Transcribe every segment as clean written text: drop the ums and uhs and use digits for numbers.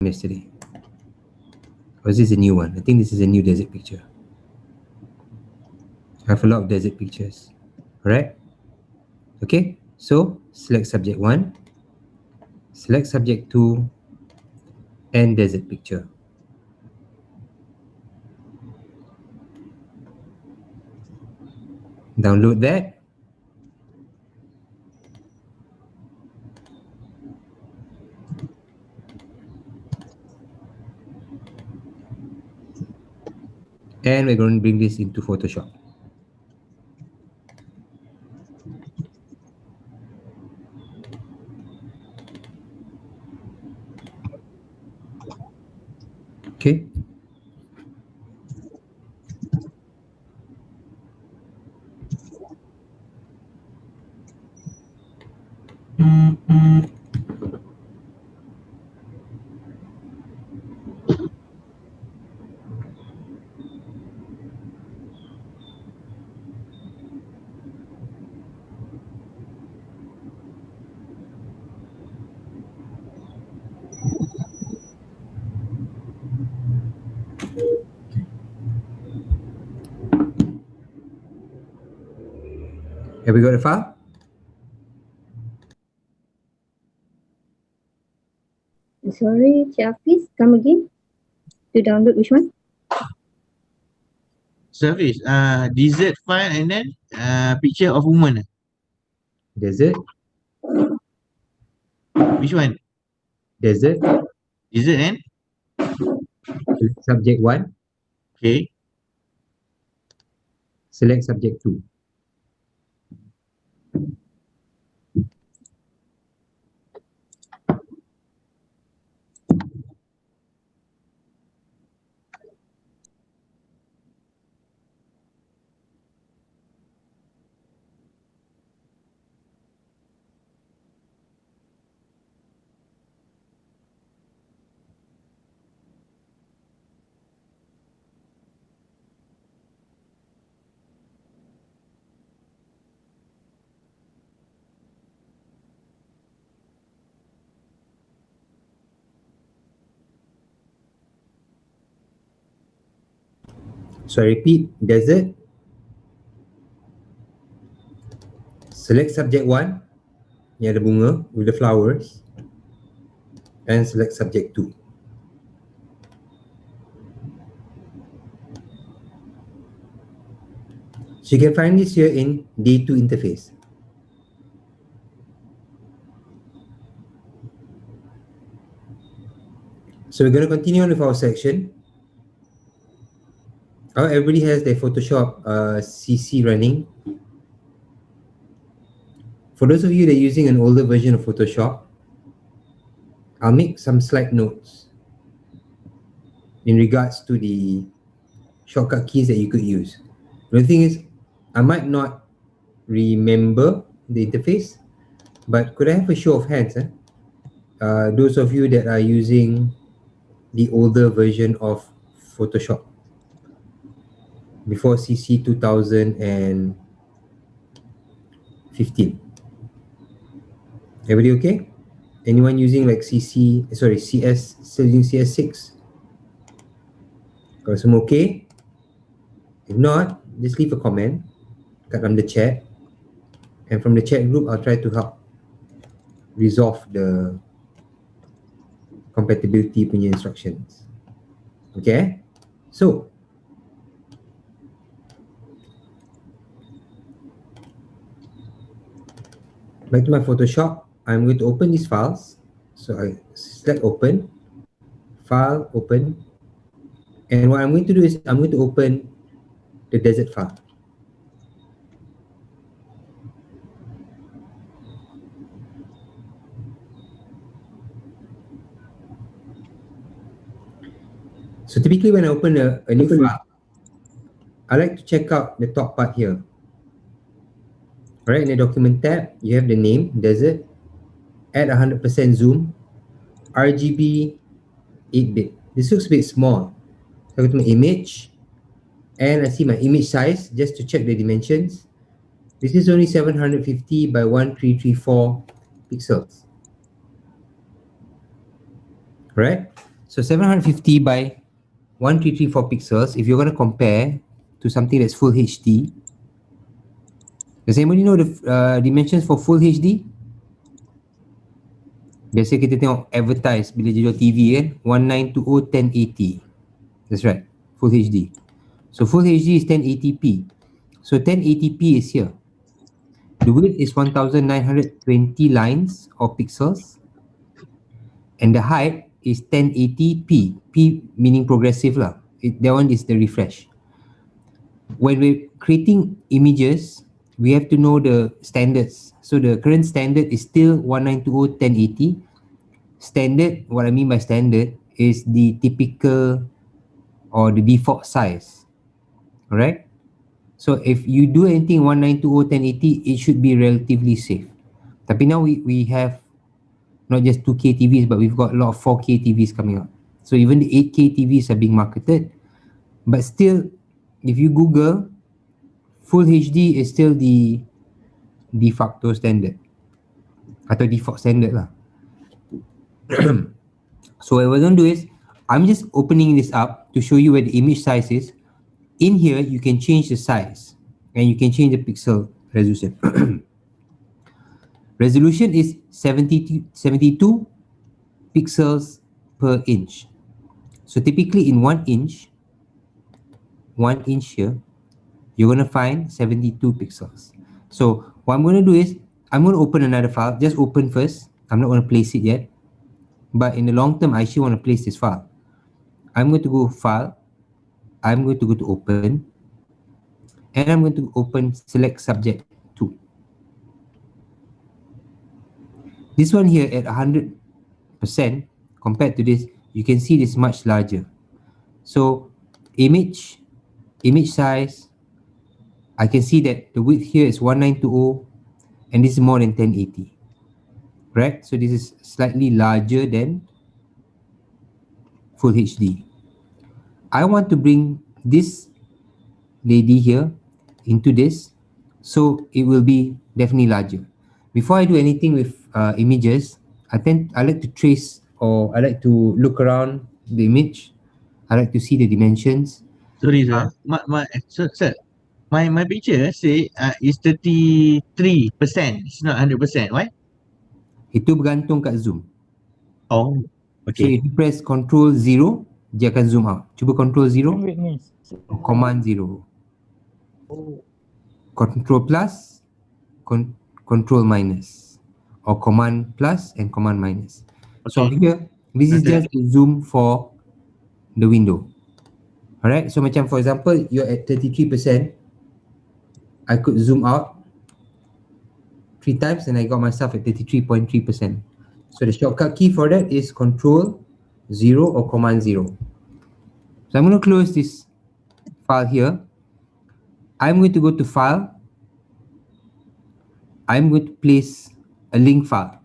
yesterday. Or is this a new one? I think this is a new desert picture. I have a lot of desert pictures. Alright? Okay, so select subject 1, select subject 2, and desert picture. Download that. And we're going to bring this into Photoshop. Okay. Have we got a file? Sorry, Hafiz, come again. To download which one? Service, desert file and then picture of woman. Desert. Which one? Desert. Desert and? Select subject 1, Okay. select subject 2. So I repeat, desert, select subject 1, yang ada bunga with the flowers, and select subject 2. So you can find this here in Day 2 interface. So we're going to continue on with our section. Everybody has their Photoshop CC running. For those of you that are using an older version of Photoshop, I'll make some slight notes in regards to the shortcut keys that you could use. The thing is, I might not remember the interface, but could I have a show of hands? Those of you that are using the older version of Photoshop before CC 2015. Everybody okay? Anyone using like CS, still using CS6? Kalau semua okay, if not, just leave a comment kat dalam the chat, and from the chat group, I'll try to help resolve the compatibility punya instructions. Okay? So, back to my Photoshop, I'm going to open these files. So I select open, file, open, and what I'm going to do is I'm going to open the desert file. So typically when I open a new file, I like to check out the top part here. Alright, in the document tab, you have the name, desert, add 100% zoom, RGB 8-bit. This looks a bit small. So I go to my image, and I see my image size just to check the dimensions. This is only 750 by 1334 pixels. Right? So 750 by 1334 pixels, if you're going to compare to something that's full HD, does anybody know the dimensions for full HD? Biasa kita tengok advertise bila dia jual TV kan, 1920 1080. That's right, full HD. So full HD is 1080p. So 1080p is here. The width is 1920 lines or pixels, and the height is 1080p. P meaning progressive lah. That one is the refresh. When we're creating images, we have to know the standards. So the current standard is still 1920 1080. Standard, what I mean by standard is the typical or the default size. Alright? So if you do anything 1920 1080, it should be relatively safe. Tapi now we have not just 2K TVs, but we've got a lot of 4K TVs coming up. So even the 8K TVs are being marketed. But still, if you Google, full HD is still the de facto standard. Atau default standard lah. So what we're going to do is, I'm just opening this up to show you where the image size is. In here, you can change the size and you can change the pixel resolution. Resolution is 72 pixels per inch. So typically in 1 inch here, you're going to find 72 pixels. So what I'm going to do is, I'm going to open another file. Just open first. I'm not going to place it yet. But in the long term, I actually want to place this file. I'm going to go File. I'm going to go to Open. And I'm going to open Select Subject 2. This one here at 100% compared to this, you can see this much larger. So image size, I can see that the width here is 1920 and this is more than 1080. Right? So this is slightly larger than full HD. I want to bring this lady here into this, so it will be definitely larger. Before I do anything with images, I like to trace, or I like to look around the image. I like to see the dimensions. Sorry, sir. Sir, my picture say is 33%. It's not 100%. Why? Itu bergantung kat zoom. Oh, So okay. if you press Control 0, dia akan zoom out. Cuba Control 0, Command 0. Control plus, Control minus, or Command plus and Command minus. So Okay. here, this is Okay. just the zoom for the window. Alright, so macam for example, you're at 33%, I could zoom out 3 times and I got myself at 33.3%. So the shortcut key for that is Control 0 or Command 0. So I'm going to close this file here. I'm going to go to File. I'm going to place a link file.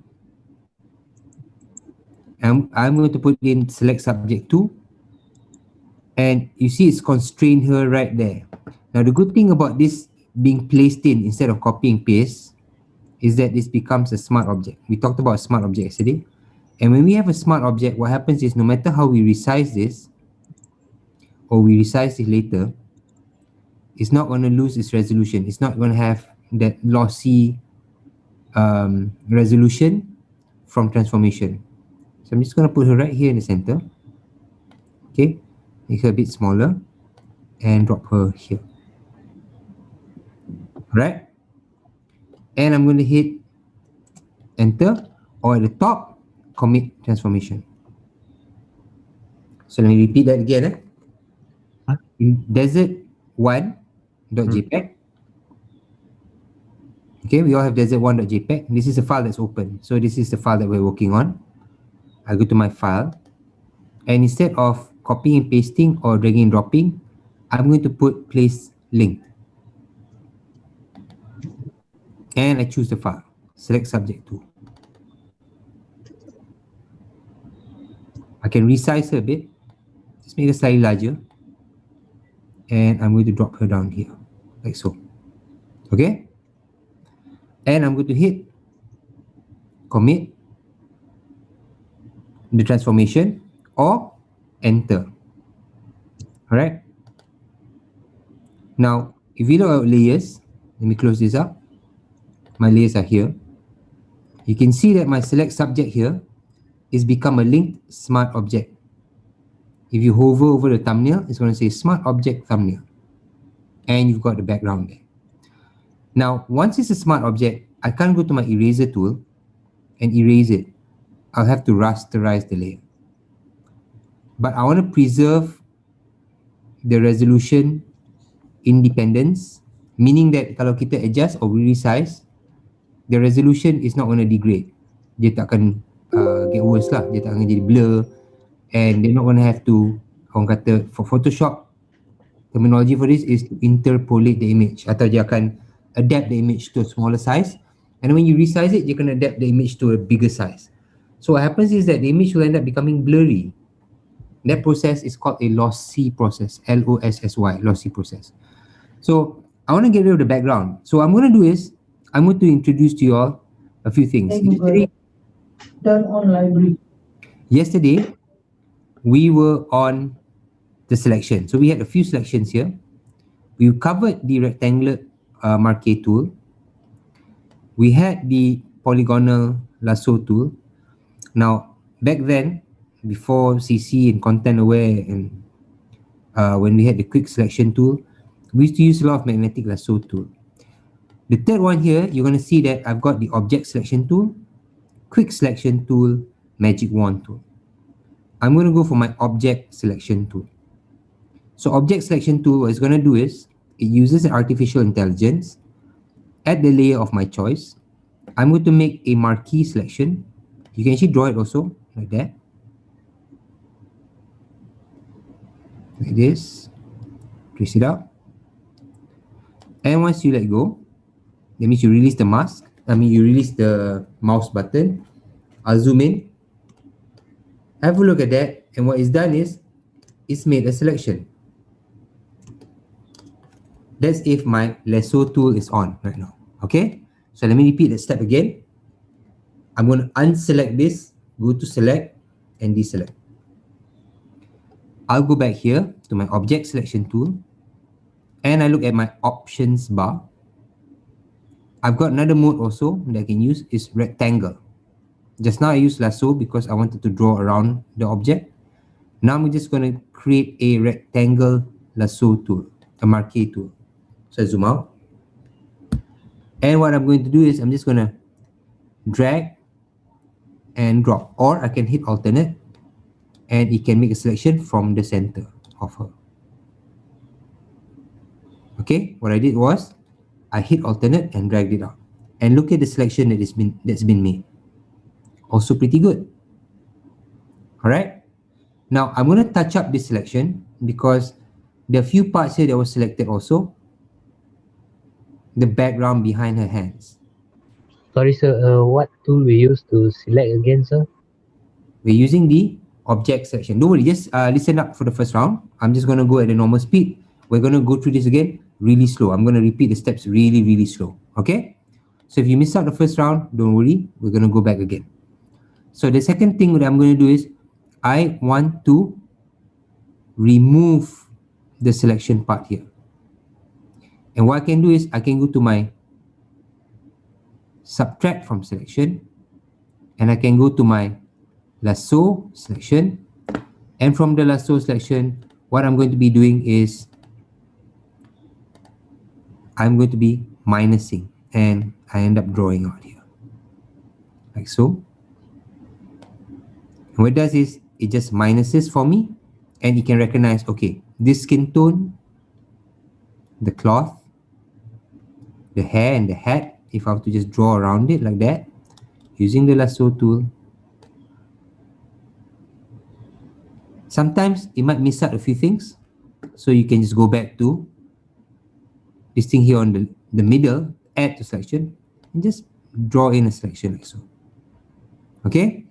I'm going to put in Select Subject 2. And you see it's constrained here right there. Now the good thing about this being placed in instead of copying paste is that this becomes a smart object. We talked about a smart object yesterday. And when we have a smart object, what happens is no matter how we resize this, or we resize it later, it's not going to lose its resolution. It's not going to have that lossy resolution from transformation. So I'm just going to put her right here in the center. Okay, make her a bit smaller and drop her here. Right? And I'm going to hit Enter, or at the top, commit transformation. So let me repeat that again. In desert1.jpg. Okay, we all have desert1.jpg. This is the file that's open. So this is the file that we're working on. I go to my file, and instead of copying and pasting or dragging and dropping, I'm going to put place link. And I choose the file. Select subject 2. I can resize her a bit. Just make it slightly larger. And I'm going to drop her down here, like so. Okay? And I'm going to hit commit the transformation. or enter. Alright. Now, if you look at layers, let me close this up. My layers are here. You can see that my select subject here is become a linked smart object. If you hover over the thumbnail, it's going to say smart object thumbnail. And you've got the background there. Now, once it's a smart object, I can't go to my eraser tool and erase it. I'll have to rasterize the layer. But I want to preserve the resolution independence, meaning that kalau kita adjust or resize, the resolution is not going to degrade. Dia tak akan get worse lah. Dia tak akan jadi blur, and they're not going to have to, orang kata, for Photoshop, terminology for this is to interpolate the image, atau dia akan adapt the image to a smaller size, and when you resize it, you can adapt the image to a bigger size. So what happens is that the image will end up becoming blurry. That process is called a lossy process, L-O-S-S-Y, lossy process. So I want to get rid of the background. So what I'm going to do is, I'm going to introduce to you all a few things. Turn on library. Yesterday, we were on the selection. So we had a few selections here. We covered the rectangular marquee tool. We had the polygonal lasso tool. Now, back then, before CC and content aware, and when we had the quick selection tool, we used to use a lot of magnetic lasso tool. The third one here, you're going to see that I've got the object selection tool, quick selection tool, magic wand tool. I'm going to go for my object selection tool. So object selection tool, what it's going to do is, it uses an artificial intelligence at the layer of my choice. I'm going to make a marquee selection. You can actually draw it also, like that. Like this. Trace it out. And once you let go, that means you release the mask. You release the mouse button. I'll zoom in. Have a look at that. And what it's done is, it's made a selection. That's if my lasso tool is on right now. Okay? So let me repeat that step again. I'm going to unselect this, go to select, and deselect. I'll go back here to my object selection tool, and I look at my options bar. I've got another mode also that I can use, is rectangle. Just now I used lasso because I wanted to draw around the object. Now I'm just going to create a rectangle lasso tool, a marquee tool. So I zoom out. And what I'm going to do is, I'm just going to drag and drop, or I can hit alternate and it can make a selection from the center of her. Okay, what I did was, I hit alternate and dragged it out. And look at the selection that's been made. Also pretty good. Alright. Now I'm going to touch up this selection because there are a few parts here that were selected also. The background behind her hands. Sorry, sir. What tool we use to select again, sir? We're using the object selection. Don't worry, just listen up for the first round. I'm just going to go at a normal speed. We're going to go through this again really slow. I'm going to repeat the steps really, really slow. Okay? So if you miss out the first round, don't worry. We're going to go back again. So the second thing that I'm going to do is, I want to remove the selection part here. And what I can do is, I can go to my subtract from selection, and I can go to my lasso selection, and from the lasso selection, what I'm going to be doing is, I'm going to be minusing, and I end up drawing out here, like so. And what it does is, it just minuses for me, and it can recognize, okay, this skin tone, the cloth, the hair and the hat, if I have to just draw around it like that, using the lasso tool. Sometimes it might miss out a few things, so you can just go back to this thing here on the middle, add to selection, and just draw in a selection like so. Okay,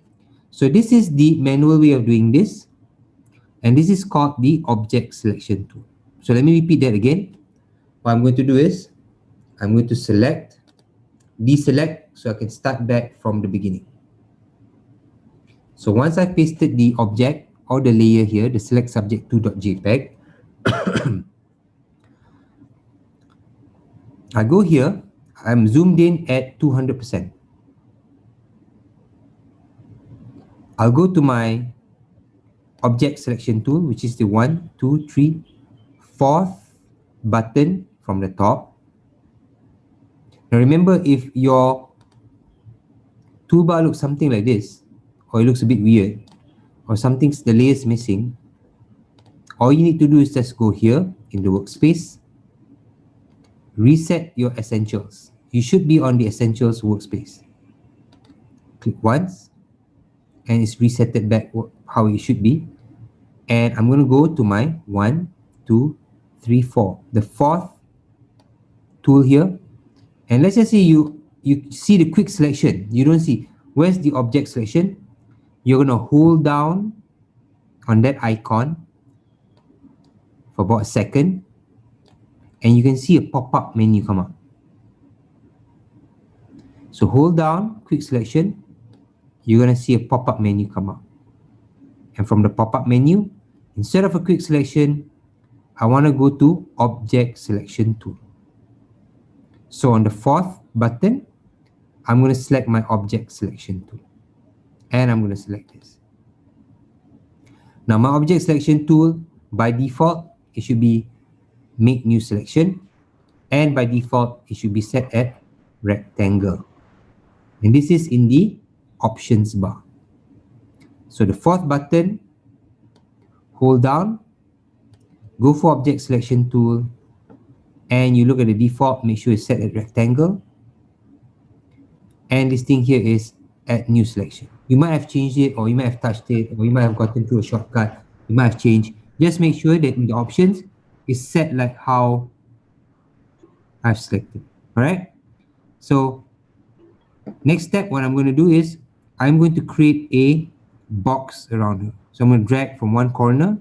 so this is the manual way of doing this, and this is called the object selection tool. So let me repeat that again. What I'm going to do is, I'm going to select, deselect, so I can start back from the beginning. So once I've pasted the object or the layer here, the select subject to.jpg. I go here, I'm zoomed in at 200%. I'll go to my object selection tool, which is the 1, 2, 3, 4th button from the top. Now remember, if your toolbar looks something like this, or it looks a bit weird, or something's the layer's missing, all you need to do is just go here in the workspace, reset your essentials. You should be on the essentials workspace. Click once, and it's resetted back how it should be. And I'm going to go to my 1, 2, 3, 4, the 4th tool here. And let's just say you see the quick selection. You don't see. Where's the object selection? You're going to hold down on that icon for about a second, and you can see a pop-up menu come up. So hold down, quick selection, you're going to see a pop-up menu come up. And from the pop-up menu, instead of a quick selection, I want to go to object selection tool. So on the 4th button, I'm going to select my object selection tool. And I'm going to select this. Now my object selection tool, by default, it should be make new selection. And by default, it should be set at rectangle. And this is in the options bar. So the 4th button, hold down, go for object selection tool, and you look at the default, make sure it's set at rectangle. And this thing here is add new selection. You might have changed it, or you might have touched it, or you might have gotten through a shortcut. You might have changed. Just make sure that in the options, it's set like how I've selected. All right. So next step, what I'm going to do is I'm going to create a box around here. So I'm going to drag from one corner